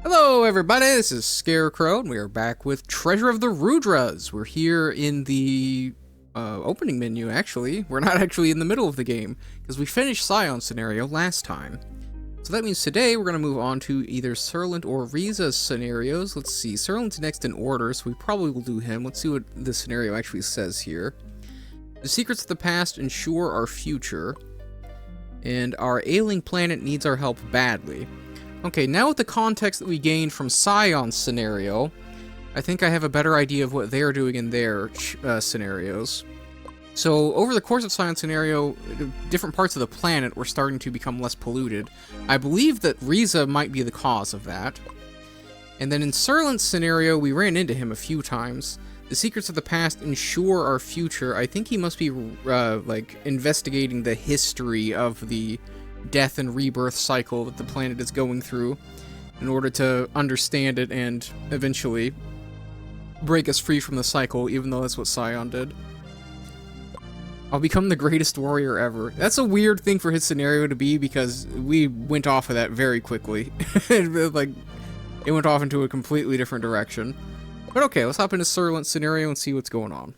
Hello everybody, this is Scarecrow, and we are back with Treasure of the Rudras. We're here in the opening menu, actually. We're not actually in the middle of the game, because we finished Scion's scenario last time. So that means today we're going to move on to either Surlent or Riza's scenarios. Let's see, Surlent's next in order, so we probably will do him. Let's see what the scenario actually says here. The secrets of the past ensure our future, and our ailing planet needs our help badly. Okay, now with the context that we gained from Scion's scenario, I think I have a better idea of what they're doing in their scenarios. So, over the course of Scion's scenario, different parts of the planet were starting to become less polluted. I believe that Riza might be the cause of that. And then in Surlent's scenario, we ran into him a few times. The secrets of the past ensure our future. I think he must be, investigating the history of the death and rebirth cycle that the planet is going through in order to understand it and eventually break us free from the cycle, even though that's what Scion did. I'll become the greatest warrior ever. That's a weird thing for his scenario to be, because we went off of that very quickly. It went off into a completely different direction. But okay, let's hop into Surlent's scenario and see what's going on.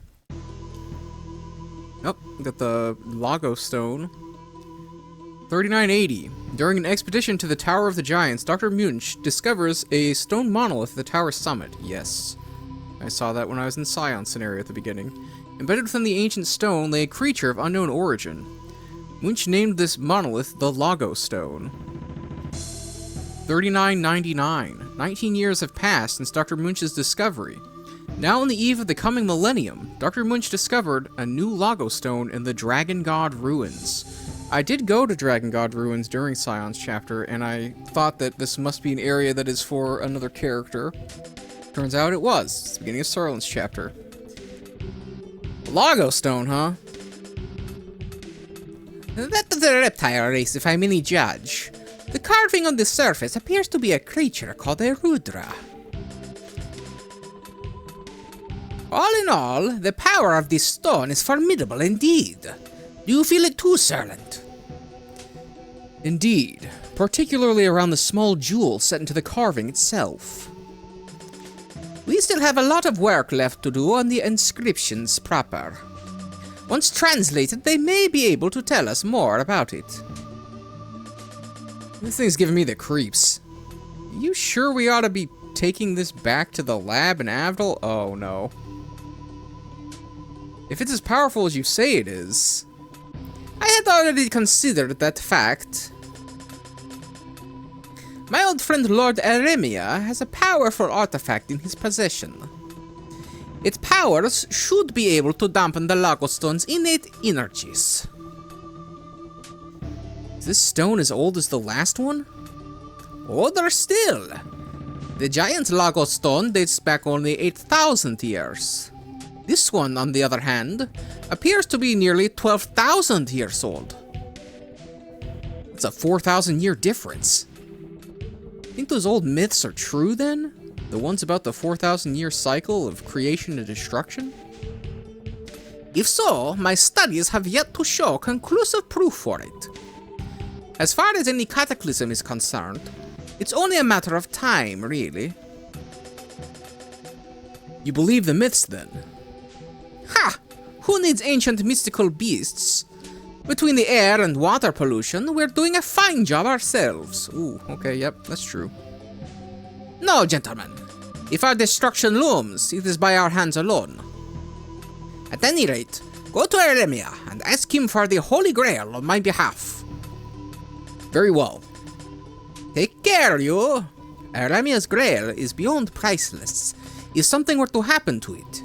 Oh, we got the Lago Stone. 3980. During an expedition to the Tower of the Giants, Dr. Muench discovers a stone monolith at the tower's summit. Yes. I saw that when I was in Scion's scenario at the beginning. Embedded within the ancient stone lay a creature of unknown origin. Muench named this monolith the Lago Stone. 3999. 19 years have passed since Dr. Muench's discovery. Now on the eve of the coming millennium, Dr. Muench discovered a new Lago Stone in the Dragon God Ruins. I did go to Dragon God Ruins during Scion's chapter, and I thought that this must be an area that is for another character. Turns out it was. It's the beginning of Surlent's chapter. Lago Stone, huh? That is a reptile race, if I'm any judge. The carving on the surface appears to be a creature called a Rudra. All in all, the power of this stone is formidable indeed. Do you feel it too, Surlent? Indeed, particularly around the small jewel set into the carving itself. We still have a lot of work left to do on the inscriptions proper. Once translated, they may be able to tell us more about it. This thing's giving me the creeps. You sure we ought to be taking this back to the lab in Avdol? Oh no. If it's as powerful as you say it is... I had already considered that fact. My old friend Lord Eremia has a powerful artifact in his possession. Its powers should be able to dampen the Lago Stone's innate energies. Is this stone as old as the last one? Older still. The giant Lago Stone dates back only 8,000 years. This one, on the other hand, appears to be nearly 12,000 years old. It's a 4,000-year difference. Think those old myths are true, then? The ones about the 4,000-year cycle of creation and destruction? If so, my studies have yet to show conclusive proof for it. As far as any cataclysm is concerned, it's only a matter of time, really. You believe the myths, then? Ha! Who needs ancient mystical beasts? Between the air and water pollution, we're doing a fine job ourselves. Ooh, okay, yep, that's true. No, gentlemen. If our destruction looms, it is by our hands alone. At any rate, go to Eremia and ask him for the Holy Grail on my behalf. Very well. Take care, you. Eremia's Grail is beyond priceless. If something were to happen to it.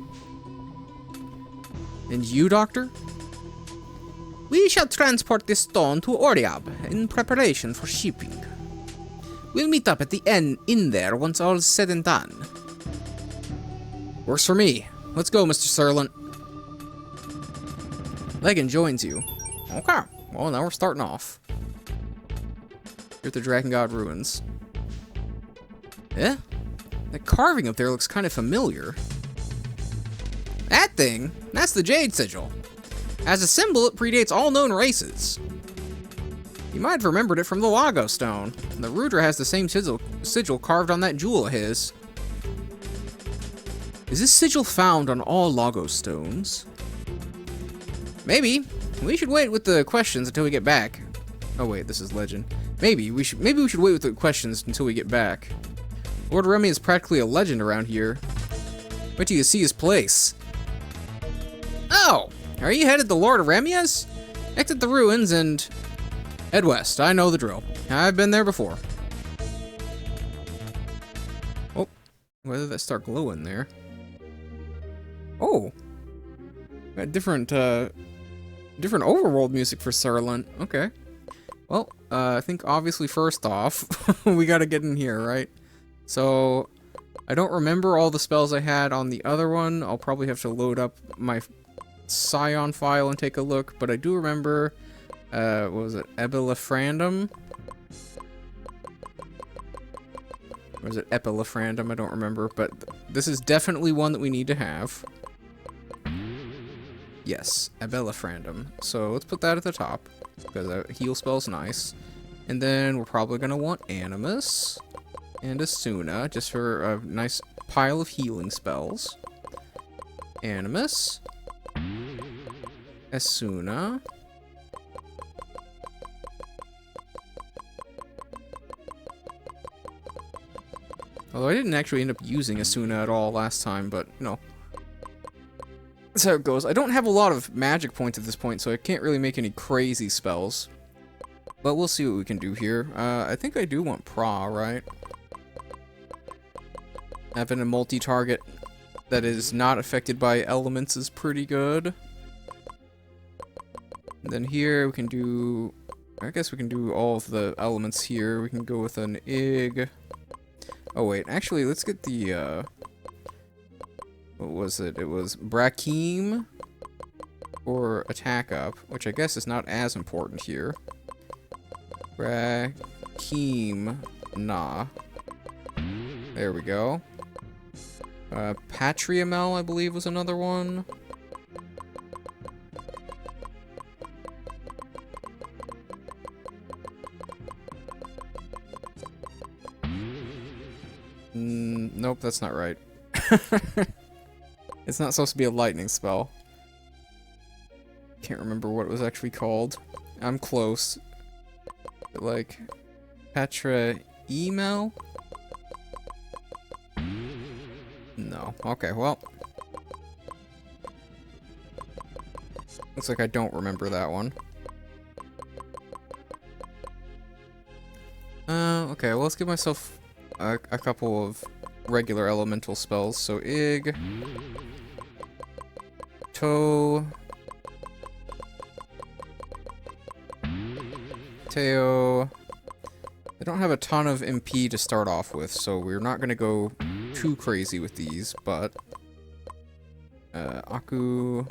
And you, Doctor? We shall transport this stone to Oriab in preparation for shipping. We'll meet up at the inn in there once all is said and done. Works for me. Let's go, Mr. Surlent. Legan joins you. Okay, well now we're starting off. Here at the Dragon God Ruins. Eh? That carving up there looks kind of familiar. That thing? That's the Jade Sigil. As a symbol, it predates all known races. You might have remembered it from the Lago Stone. The Rudra has the same sigil carved on that jewel of his. Is this sigil found on all Lago Stones? Maybe. We should wait with the questions until we get back. Oh wait, this is legend. Maybe we should wait with the questions until we get back. Lord Eremia is practically a legend around here. Wait till you see his place. Oh! Are you headed to Lord Eremia's? Exit the ruins and head west. I know the drill. I've been there before. Oh, why did that start glowing there? Oh, got different overworld music for Surlent. Okay. Well, I think obviously first off, we gotta get in here, right? So, I don't remember all the spells I had on the other one. I'll probably have to load up my Scion file and take a look, but I do remember, what was it, Ebelifrandum? Or was it Epilifrandum? I don't remember, but this is definitely one that we need to have. Yes, Ebelifrandum. So let's put that at the top, because a heal spell's nice. And then we're probably going to want Animus and Asuna, just for a nice pile of healing spells. Animus. Asuna. Although I didn't actually end up using Asuna at all last time, but, you know. That's how it goes. I don't have a lot of magic points at this point, so I can't really make any crazy spells. But we'll see what we can do here. I think I do want Pra, right? Having a multi-target that is not affected by elements is pretty good. And then here we can do... I guess we can do all of the elements here. We can go with an Ig. Oh wait, actually let's get the what was it? It was Brakim or Attack Up, which I guess is not as important here. Brakim Nah. There we go. Patriamel, I believe, was another one. Nope, that's not right. It's not supposed to be a lightning spell. Can't remember what it was actually called. I'm close. Like, Patra Email? No. Okay, well. Looks like I don't remember that one. Okay, well, let's give myself a couple of regular elemental spells. So, Ig. Toe. Teo. I don't have a ton of MP to start off with, so we're not going to go too crazy with these, but... Aku...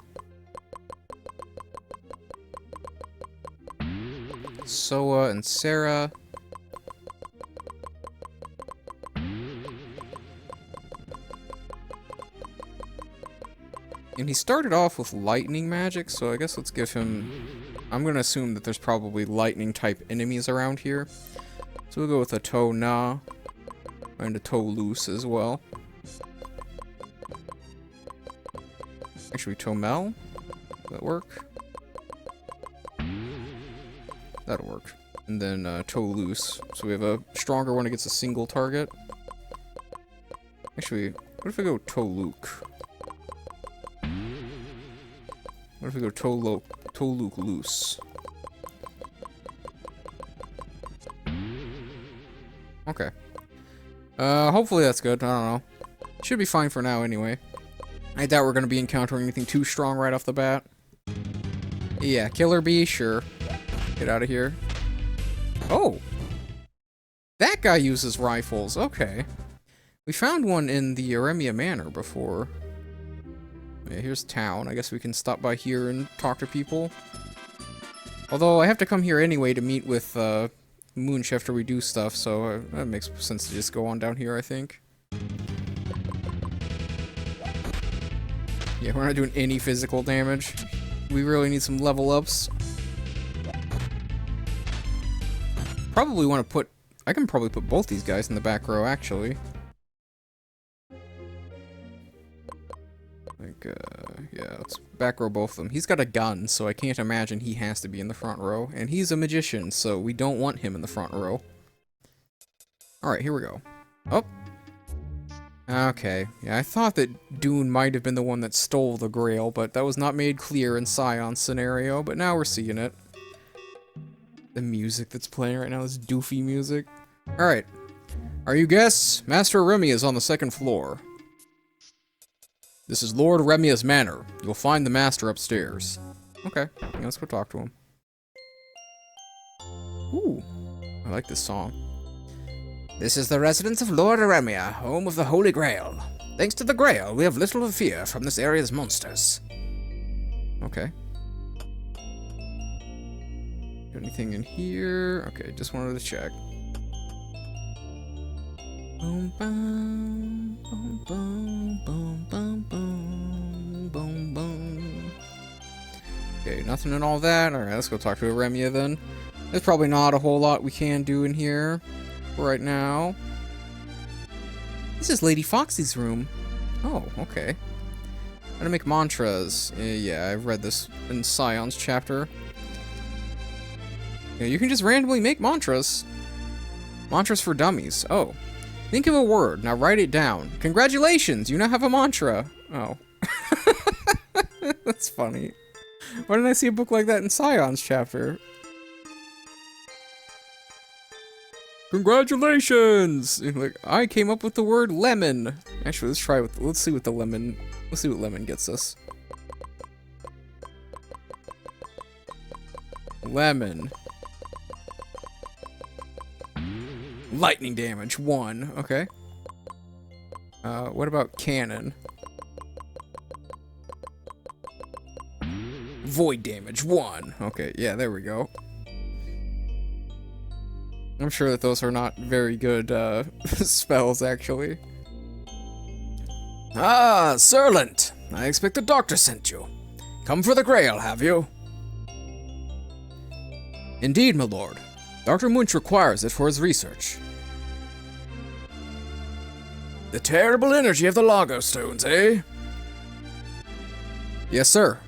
Soa and Sarah. And he started off with lightning magic, so I guess let's give him... I'm gonna assume that there's probably lightning type enemies around here. So we'll go with a Toe Na and a Toe Loose as well. Actually, Toe Mel. Will that work? That'll work. And then Toe Loose. So we have a stronger one against a single target. Actually, what if we go Toe Luke? What if we go Toe Luke Loose? Okay. Hopefully that's good. I don't know. Should be fine for now anyway. I doubt we're going to be encountering anything too strong right off the bat. Yeah, Killer Bee, sure. Get out of here. Oh! That guy uses rifles. Okay. We found one in the Eremia Manor before. Yeah, here's town. I guess we can stop by here and talk to people. Although I have to come here anyway to meet with Muench after we do stuff, so that makes sense to just go on down here, I think. Yeah, we're not doing any physical damage. We really need some level ups. probably want to put... I can probably put both these guys in the back row, actually. Like, yeah, let's back row both of them. He's got a gun, so I can't imagine he has to be in the front row. And he's a magician, so we don't want him in the front row. Alright, here we go. Oh. Okay. Yeah, I thought that Dune might have been the one that stole the Grail, but that was not made clear in Scion's scenario, but now we're seeing it. The music that's playing right now is doofy music. Alright. Are you guests? Master Eremia is on the second floor. This is Lord Eremia's manor. You'll find the master upstairs. Okay, yeah, let's go talk to him. Ooh, I like this song. This is the residence of Lord Eremia, home of the Holy Grail. Thanks to the Grail, we have little to fear from this area's monsters. Okay. Anything in here? Okay, just wanted to check. Boom, boom, boom, boom, boom, boom, boom, boom, boom. Okay, nothing in all that. Alright, let's go talk to Eremia then. There's probably not a whole lot we can do in here right now. This is Lady Foxy's room. Oh, okay. How to make mantras. Yeah, I've read this in Scion's chapter. Yeah, you can just randomly make mantras. Mantras for dummies. Oh. Think of a word, now write it down. Congratulations, you now have a mantra. Oh. That's funny. Why didn't I see a book like that in Scion's chapter? Congratulations! Like, I came up with the word lemon. Actually, let's try with, let's see what lemon gets us. Lemon. Lightning damage, 1. Okay. What about cannon? Void damage, 1. Okay, yeah, there we go. I'm sure that those are not very good, spells, actually. Ah, Surlent! I expect the doctor sent you. Come for the Grail, have you? Indeed, my lord. Dr. Muench requires it for his research. The terrible energy of the Lago Stones, eh? Yes, sir.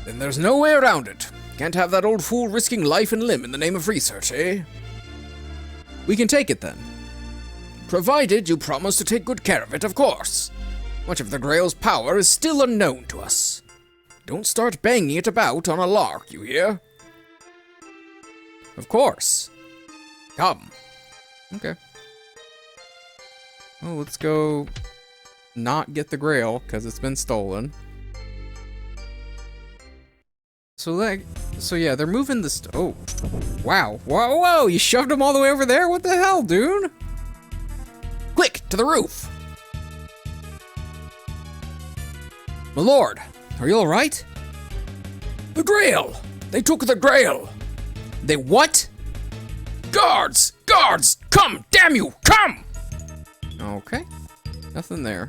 Then there's no way around it. Can't have that old fool risking life and limb in the name of research, eh? We can take it then. Provided you promise to take good care of it, of course. Much of the Grail's power is still unknown to us. Don't start banging it about on a lark, you hear? Of course. Come. Okay. Well, let's go not get the Grail, because it's been stolen. So yeah, they're moving this. Oh, wow. Whoa, whoa, you shoved them all the way over there? What the hell, dude? Quick, to the roof! My lord, are you alright? The Grail! They took the Grail! They what? Guards! Guards! Come! Damn you! Come! Okay. Nothing there.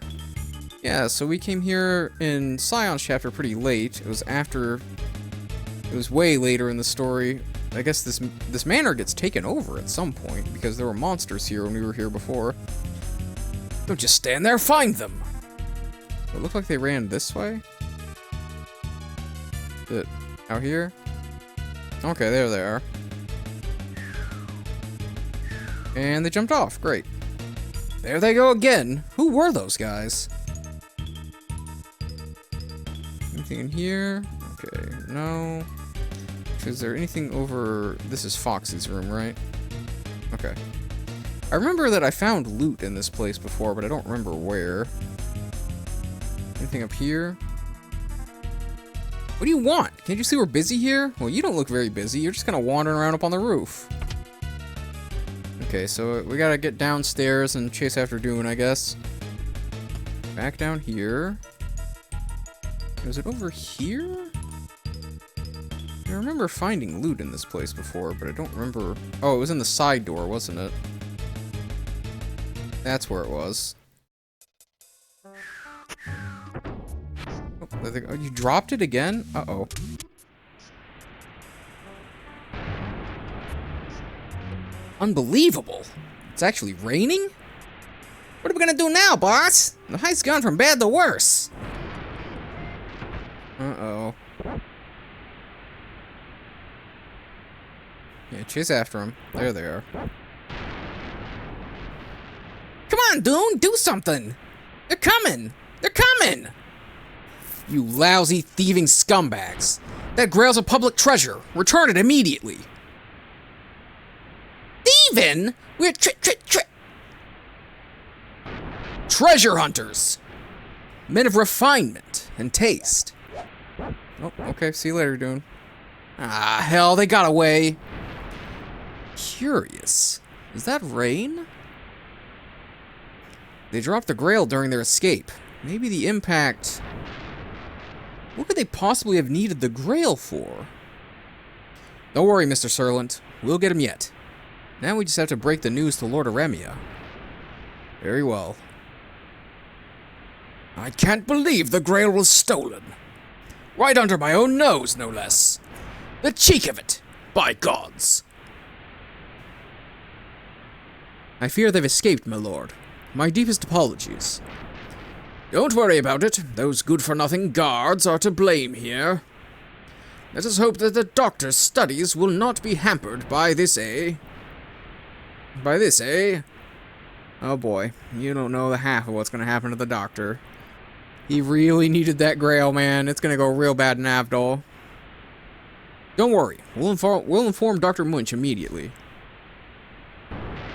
Yeah, so we came here in Scion's chapter pretty late. It was after... It was way later in the story. I guess this manor gets taken over at some point, because there were monsters here when we were here before. Don't just stand there, find them! It looked like they ran this way. Out here? Okay, there they are. And they jumped off. Great. There they go again. Who were those guys? Anything in here? Okay, no. Is there anything over... This is Foxy's room, right? Okay. I remember that I found loot in this place before, but I don't remember where. Anything up here? What do you want? Can't you see we're busy here? Well, you don't look very busy. You're just kind of wandering around up on the roof. Okay, so we gotta get downstairs and chase after Dune, I guess. Back down here. Was it over here? I remember finding loot in this place before, but I don't remember... Oh, it was in the side door, wasn't it? That's where it was. Oh, you dropped it again? Uh-oh. Unbelievable. It's actually raining? What are we gonna do now, boss? The height's gone from bad to worse. Uh-oh. Yeah, chase after him. There they are. Come on, Dune, do something. They're coming. They're coming. You lousy, thieving scumbags. That Grail's a public treasure. Return it immediately. Thieving? We're treasure hunters. Men of refinement and taste. Oh, okay. See you later, Dune. Ah, hell, they got away. Curious. Is that rain? They dropped the Grail during their escape. Maybe the impact... What could they possibly have needed the Grail for? Don't worry, Mr. Surlent. We'll get him yet. Now we just have to break the news to Lord Eremia. Very well. I can't believe the Grail was stolen. Right under my own nose, no less. The cheek of it, by gods. I fear they've escaped, my lord. My deepest apologies. Don't worry about it. Those good-for-nothing guards are to blame here. Let us hope that the doctor's studies will not be hampered by this, eh? By this, eh? Oh boy, you don't know the half of what's going to happen to the doctor. He really needed that Grail, man. It's going to go real bad in Avdol. Don't worry, we'll inform Dr. Muench immediately.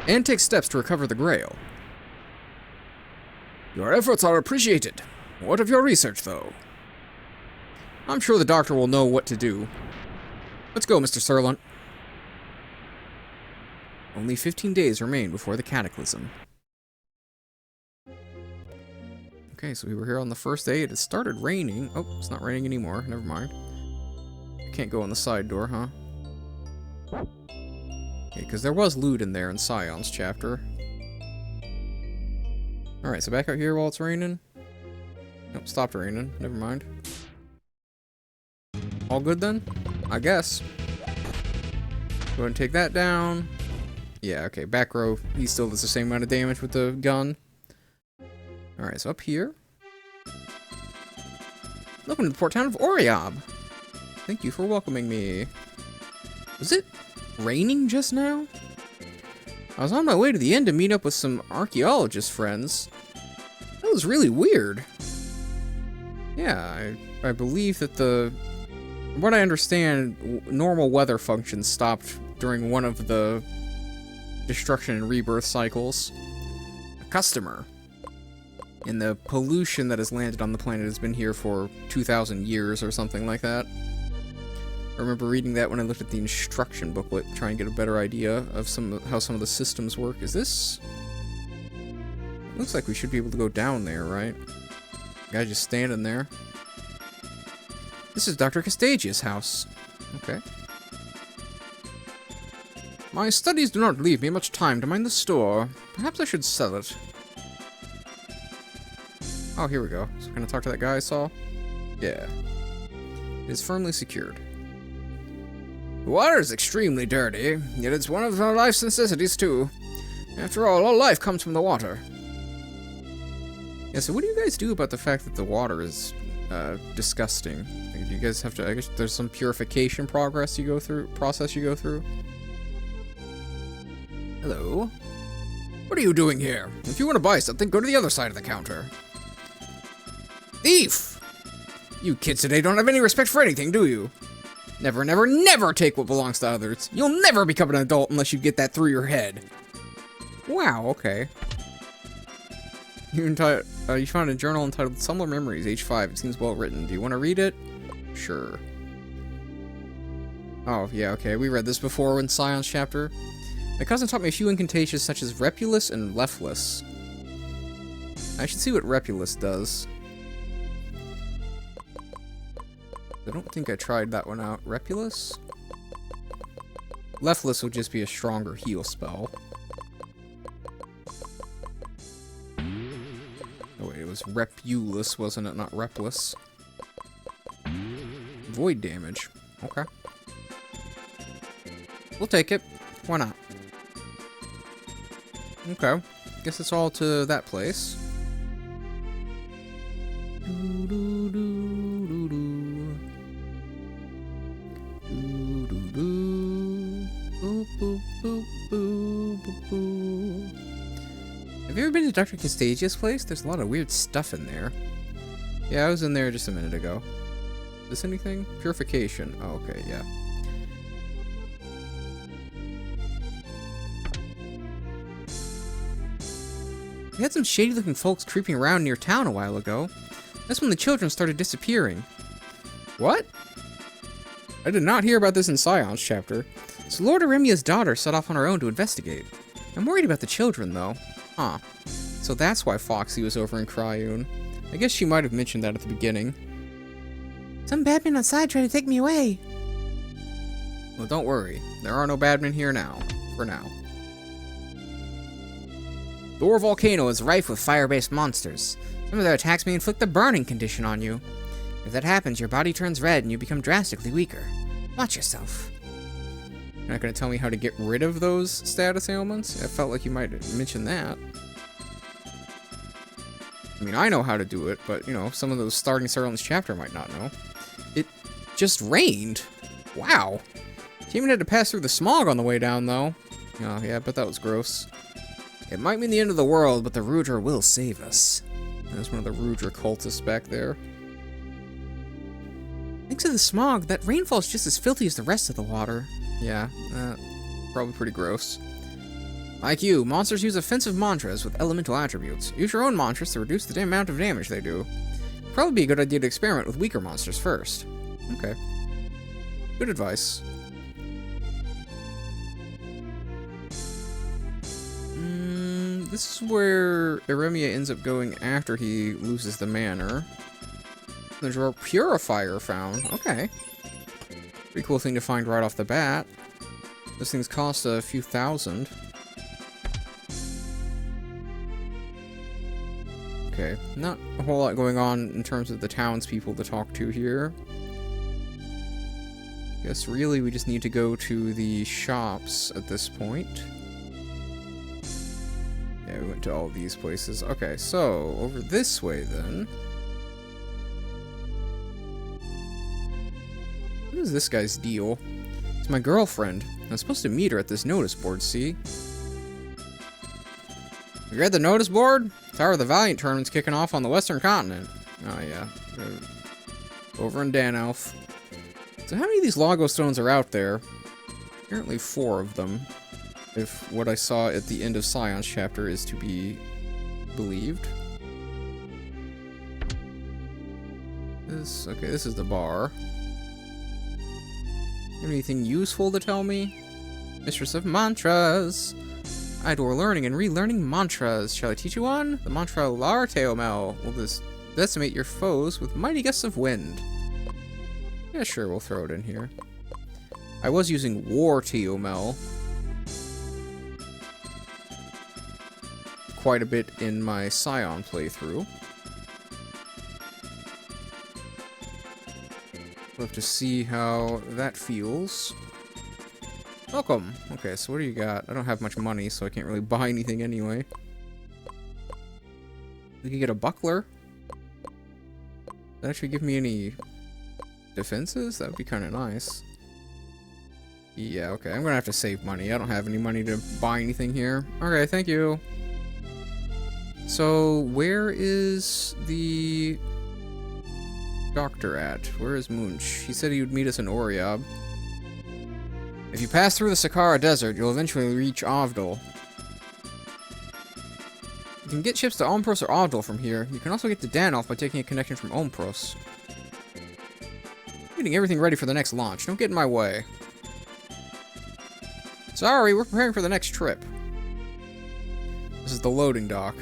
And take steps to recover the Grail. Your efforts are appreciated. What of your research, though? I'm sure the doctor will know what to do. Let's go, Mr. Surlent. Only 15 days remain before the Cataclysm. Okay, so we were here on the first day. It had started raining. Oh, it's not raining anymore. Never mind. Can't go in the side door, huh? Okay, because there was loot in there in Scion's chapter. Alright, so back out here while it's raining. Nope, stopped raining. Never mind. All good then? I guess. Go ahead and take that down. Yeah, okay, back row. He still does the same amount of damage with the gun. Alright, so up here. Welcome to the port town of Oriob. Thank you for welcoming me. Was it raining just now? I was on my way to the inn to meet up with some archaeologist friends. That was really weird. Yeah, I believe that from what I understand, normal weather functions stopped during one of the destruction and rebirth cycles. A customer. And the pollution that has landed on the planet has been here for 2,000 years or something like that. I remember reading that when I looked at the instruction booklet, trying to get a better idea of how some of the systems work. Is this... Looks like we should be able to go down there, right? Guy just standing there. This is Dr. Castagia's house. Okay. My studies do not leave me much time to mind the store. Perhaps I should sell it. Oh, here we go. So can I talk to that guy I saw? Yeah. It is firmly secured. The water is extremely dirty, yet it's one of our life's necessities, too. After all life comes from the water. Yeah, so what do you guys do about the fact that the water is disgusting? Like, do you guys have to... I guess there's some purification process you go through? Hello? What are you doing here? If you want to buy something, go to the other side of the counter. Thief! You kids today don't have any respect for anything, do you? Never, never, never take what belongs to others. You'll never become an adult unless you get that through your head. Wow, okay. You found a journal entitled Summer Memories, age 5. It seems well written. Do you want to read it? Sure. Oh, yeah, okay. We read this before in Scion's chapter. My cousin taught me a few incantations such as Repulus and Lefthless. I should see what Repulus does. I don't think I tried that one out. Repulus? Lefthless will just be a stronger heal spell. Oh wait, it was Repulus, wasn't it? Not Repless. Void damage. Okay. We'll take it. Why not? Okay. Guess it's all to that place. Have you ever been to Dr. Castasia's place? There's a lot of weird stuff in there. Yeah, I was in there just a minute ago. Is this anything? Purification. Oh, okay, yeah. We had some shady-looking folks creeping around near town a while ago. That's when the children started disappearing. What? I did not hear about this in Scion's chapter. So Lord Eremia's daughter set off on her own to investigate. I'm worried about the children, though. Huh. So that's why Foxy was over in Cryoon. I guess she might have mentioned that at the beginning. Some bad men outside trying to take me away. Well, don't worry. There are no bad men here now. For now. The Ore Volcano is rife with fire-based monsters. Some of their attacks may inflict a burning condition on you. If that happens, your body turns red and you become drastically weaker. Watch yourself. You're not going to tell me how to get rid of those status ailments? I felt like you might mention that. I mean, I know how to do it, but, you know, some of those starting Surlent's chapter might not know. It just rained. Wow. She even had to pass through the smog on the way down, though. Oh, yeah, but that was gross. It might mean the end of the world, but the Rudra will save us. There's one of the Rudra cultists back there. Thanks to the smog, that rainfall's just as filthy as the rest of the water. Yeah, probably pretty gross. Like you, monsters use offensive mantras with elemental attributes. Use your own mantras to reduce the amount of damage they do. Probably be a good idea to experiment with weaker monsters first. Okay. Good advice. This is where Eremia ends up going after he loses the manor. There's a purifier found. Okay. Pretty cool thing to find right off the bat. Those things cost a few thousand. Okay, not a whole lot going on in terms of the townspeople to talk to here. Guess really we just need to go to the shops at this point. Yeah, we went to all these places. Okay, so over this way then. What is this guy's deal? It's my girlfriend. I'm supposed to meet her at this notice board, see? You read the notice board? Tower of the Valiant tournament's kicking off on the Western Continent. Oh, yeah. Over in Danelf. So how many of these Lago Stones are out there? Apparently 4 of them. If what I saw at the end of Scion's chapter is to be believed. Okay, this is the bar. You have anything useful to tell me? Mistress of Mantras. I adore learning and relearning mantras. Shall I teach you one? The mantra Larteomel will decimate your foes with mighty gusts of wind. Yeah, sure, we'll throw it in here. I was using War Teomel quite a bit in my Scion playthrough. We'll have to see how that feels. Welcome. Okay, so what do you got? I don't have much money, so I can't really buy anything anyway. We could get a buckler. Does that actually give me any defenses? That would be kind of nice. Yeah, okay. I'm gonna have to save money. I don't have any money to buy anything here. Okay, thank you. So, where is the doctor at? Where is Muench? He said he would meet us in Oriab. If you pass through the Saqqara Desert, you'll eventually reach Avdol. You can get ships to Ompros or Avdol from here. You can also get to Danelf by taking a connection from Ompros. Getting everything ready for the next launch. Don't get in my way. Sorry, we're preparing for the next trip. This is the loading dock.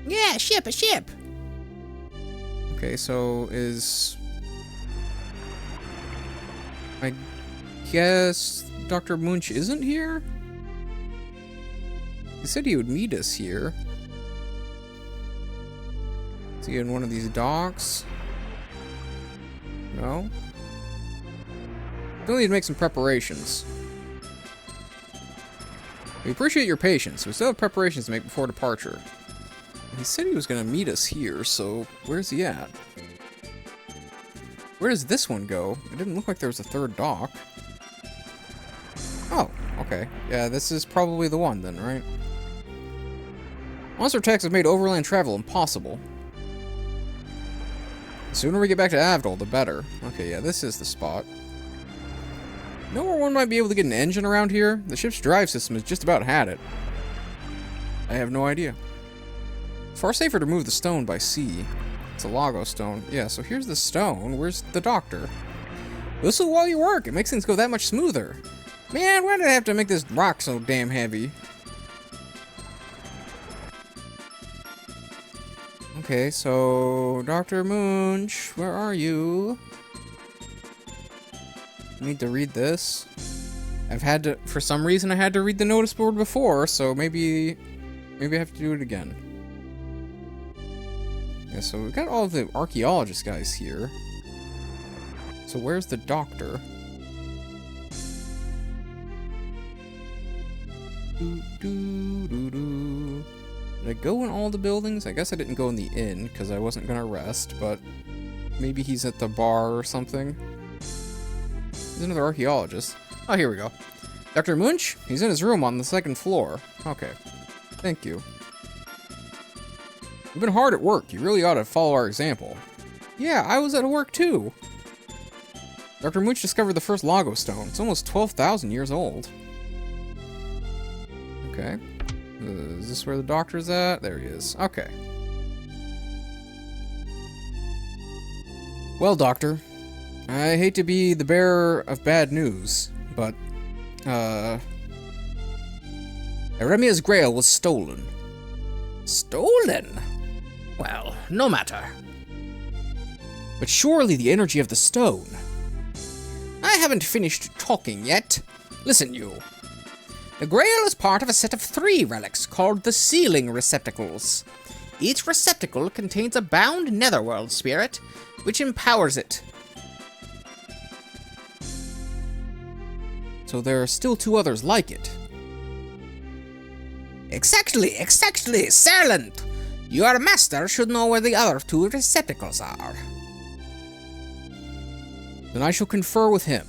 Yeah, a ship! Okay, so is... I guess Dr. Muench isn't here? He said he would meet us here. Is he in one of these docks? No? Still need to make some preparations. We appreciate your patience. We still have preparations to make before departure. He said he was going to meet us here, so where's he at? Where does this one go? It didn't look like there was a third dock. Oh, okay. Yeah, this is probably the one then, right? Monster attacks have made overland travel impossible. The sooner we get back to Avdol, the better. Okay, yeah, this is the spot. Know where one might be able to get an engine around here? The ship's drive system has just about had it. I have no idea. Far safer to move the stone by sea. It's a Lago Stone. Yeah, so here's the stone. Where's the doctor? Whistle while you work. It makes things go that much smoother. Man, why did I have to make this rock so damn heavy? Okay, so Dr. Muench, where are you? I need to read this. I've had to, for some reason, I had to read the notice board before, so maybe I have to do it again. Yeah, so we've got all the archaeologist guys here. So where's the doctor? Did I go in all the buildings? I guess I didn't go in the inn, because I wasn't gonna rest, but maybe he's at the bar or something. There's another archaeologist. Oh, here we go. Dr. Muench? He's in his room on the second floor. Okay. Thank you. You've been hard at work. You really ought to follow our example. Yeah, I was at work too. Dr. Muench discovered the first Lago Stone. It's almost 12,000 years old. Okay. Is this where the doctor's at? There he is. Okay. Well, Doctor, I hate to be the bearer of bad news, but, Eremia's Grail was stolen. Stolen? Well, no matter. But surely the energy of the stone. I haven't finished talking yet. Listen, you. The Grail is part of a set of 3 relics called the Sealing Receptacles. Each receptacle contains a bound netherworld spirit, which empowers it. So there are still 2 others like it. Exactly, Surlent! Your master should know where the other 2 receptacles are. Then I shall confer with him.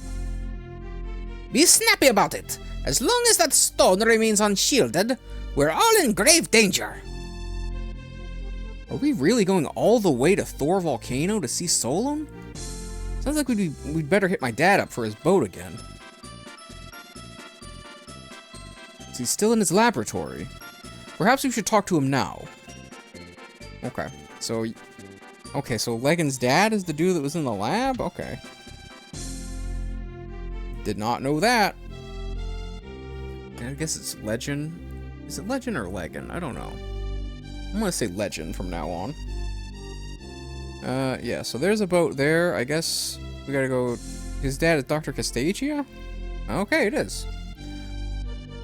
Be snappy about it. As long as that stone remains unshielded, we're all in grave danger. Are we really going all the way to Thor Volcano to see Solon? Sounds like we'd better hit my dad up for his boat again. Is he still in his laboratory? Perhaps we should talk to him now. Okay, so Legan's dad is the dude that was in the lab? Okay. Did not know that. I guess it's Legend. Is it Legend or Legan? I don't know. I'm gonna say Legend from now on. Yeah, so there's a boat there. I guess we gotta go. His dad is Dr. Castagia? Okay, it is.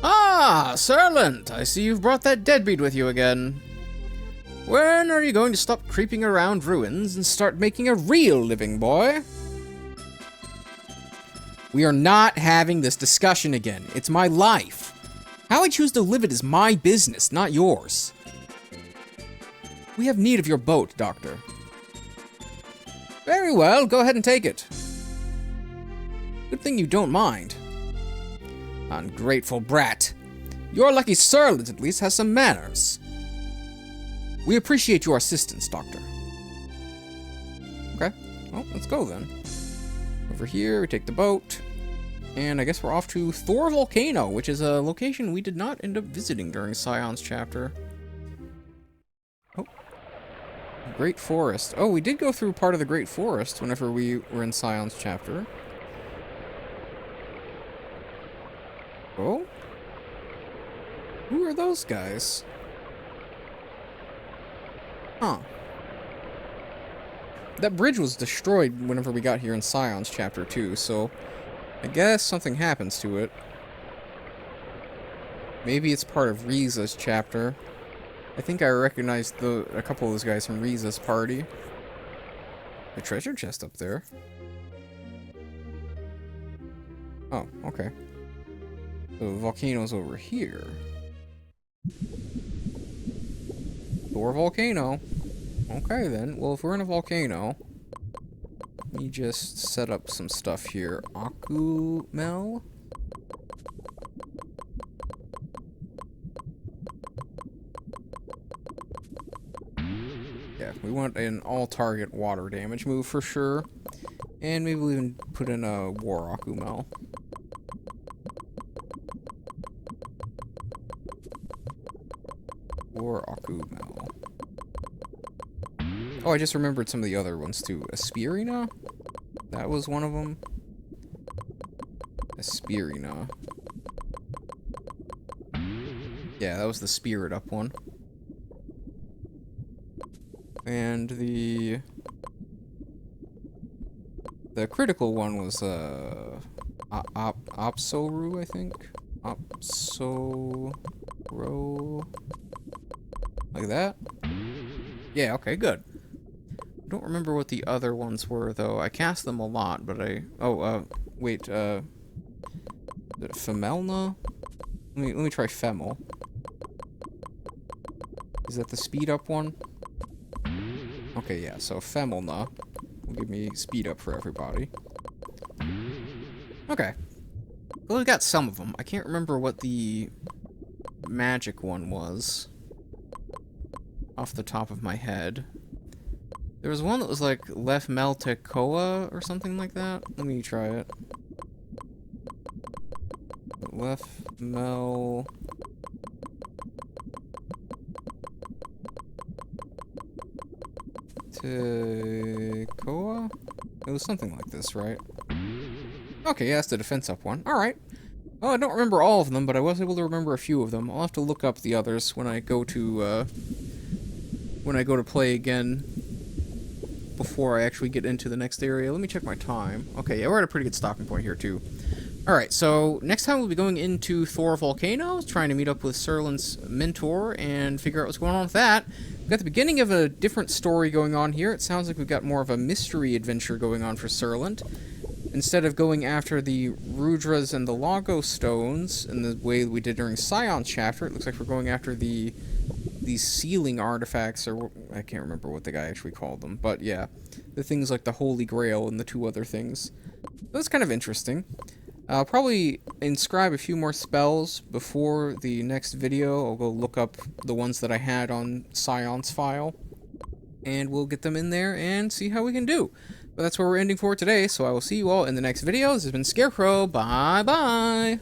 Ah, Surlent! I see you've brought that deadbeat with you again. When are you going to stop creeping around ruins and start making a real living, boy? We are not having this discussion again. It's my life. How I choose to live it is my business, not yours. We have need of your boat, Doctor. Very well, go ahead and take it. Good thing you don't mind. Ungrateful brat. Your lucky Surlent at least has some manners. We appreciate your assistance, Doctor. Okay, well, let's go then. Over here, we take the boat. And I guess we're off to Thor Volcano, which is a location we did not end up visiting during Scion's chapter. Oh. Great Forest. Oh, we did go through part of the Great Forest whenever we were in Scion's chapter. Oh? Who are those guys? Huh. That bridge was destroyed whenever we got here in Scion's chapter 2, so I guess something happens to it. Maybe it's part of Riza's chapter. I think I recognized a couple of those guys from Riza's party. A treasure chest up there. Oh, okay. The volcano's over here. Thor volcano. Okay then. Well, if we're in a volcano, let me just set up some stuff here. Akumel. Yeah, we want an all-target water damage move for sure. And maybe we'll even put in a War Akumel. War Akumel. Oh, I just remembered some of the other ones too. Aspirina? That was one of them. Aspirina. Yeah, that was the spirit up one. And the critical one was Opsoru, I think. Opsoru. Like that? Yeah, okay, good. I don't remember what the other ones were though. I cast them a lot, but wait, Femelna? Let me try Femel. Is that the speed up one? Okay, yeah, so Femelna will give me speed up for everybody. Okay. Well, we got some of them. I can't remember what the magic one was off the top of my head. There was one that was like Lef Meltecoa or something like that. Let me try it. Lef Mel... Tecoa? It was something like this, right? Okay, yeah, that's the defense up one. Alright. Well, I don't remember all of them, but I was able to remember a few of them. I'll have to look up the others when I go to play again before I actually get into the next area. Let me check my time. Okay, yeah, we're at a pretty good stopping point here, too. Alright, so next time we'll be going into Thor Volcano, trying to meet up with Surlent's mentor and figure out what's going on with that. We've got the beginning of a different story going on here. It sounds like we've got more of a mystery adventure going on for Surlent. Instead of going after the Rudras and the Lago Stones in the way we did during Scion's chapter, it looks like we're going after these sealing artifacts, or I can't remember what the guy actually called them, but yeah, the things like the Holy Grail and the two other things. That's kind of interesting. I'll probably inscribe a few more spells before the next video. I'll go look up the ones that I had on Scion's file, and we'll get them in there and see how we can do. But that's where we're ending for today, so I will see you all in the next video. This has been Scarecrow. Bye-bye!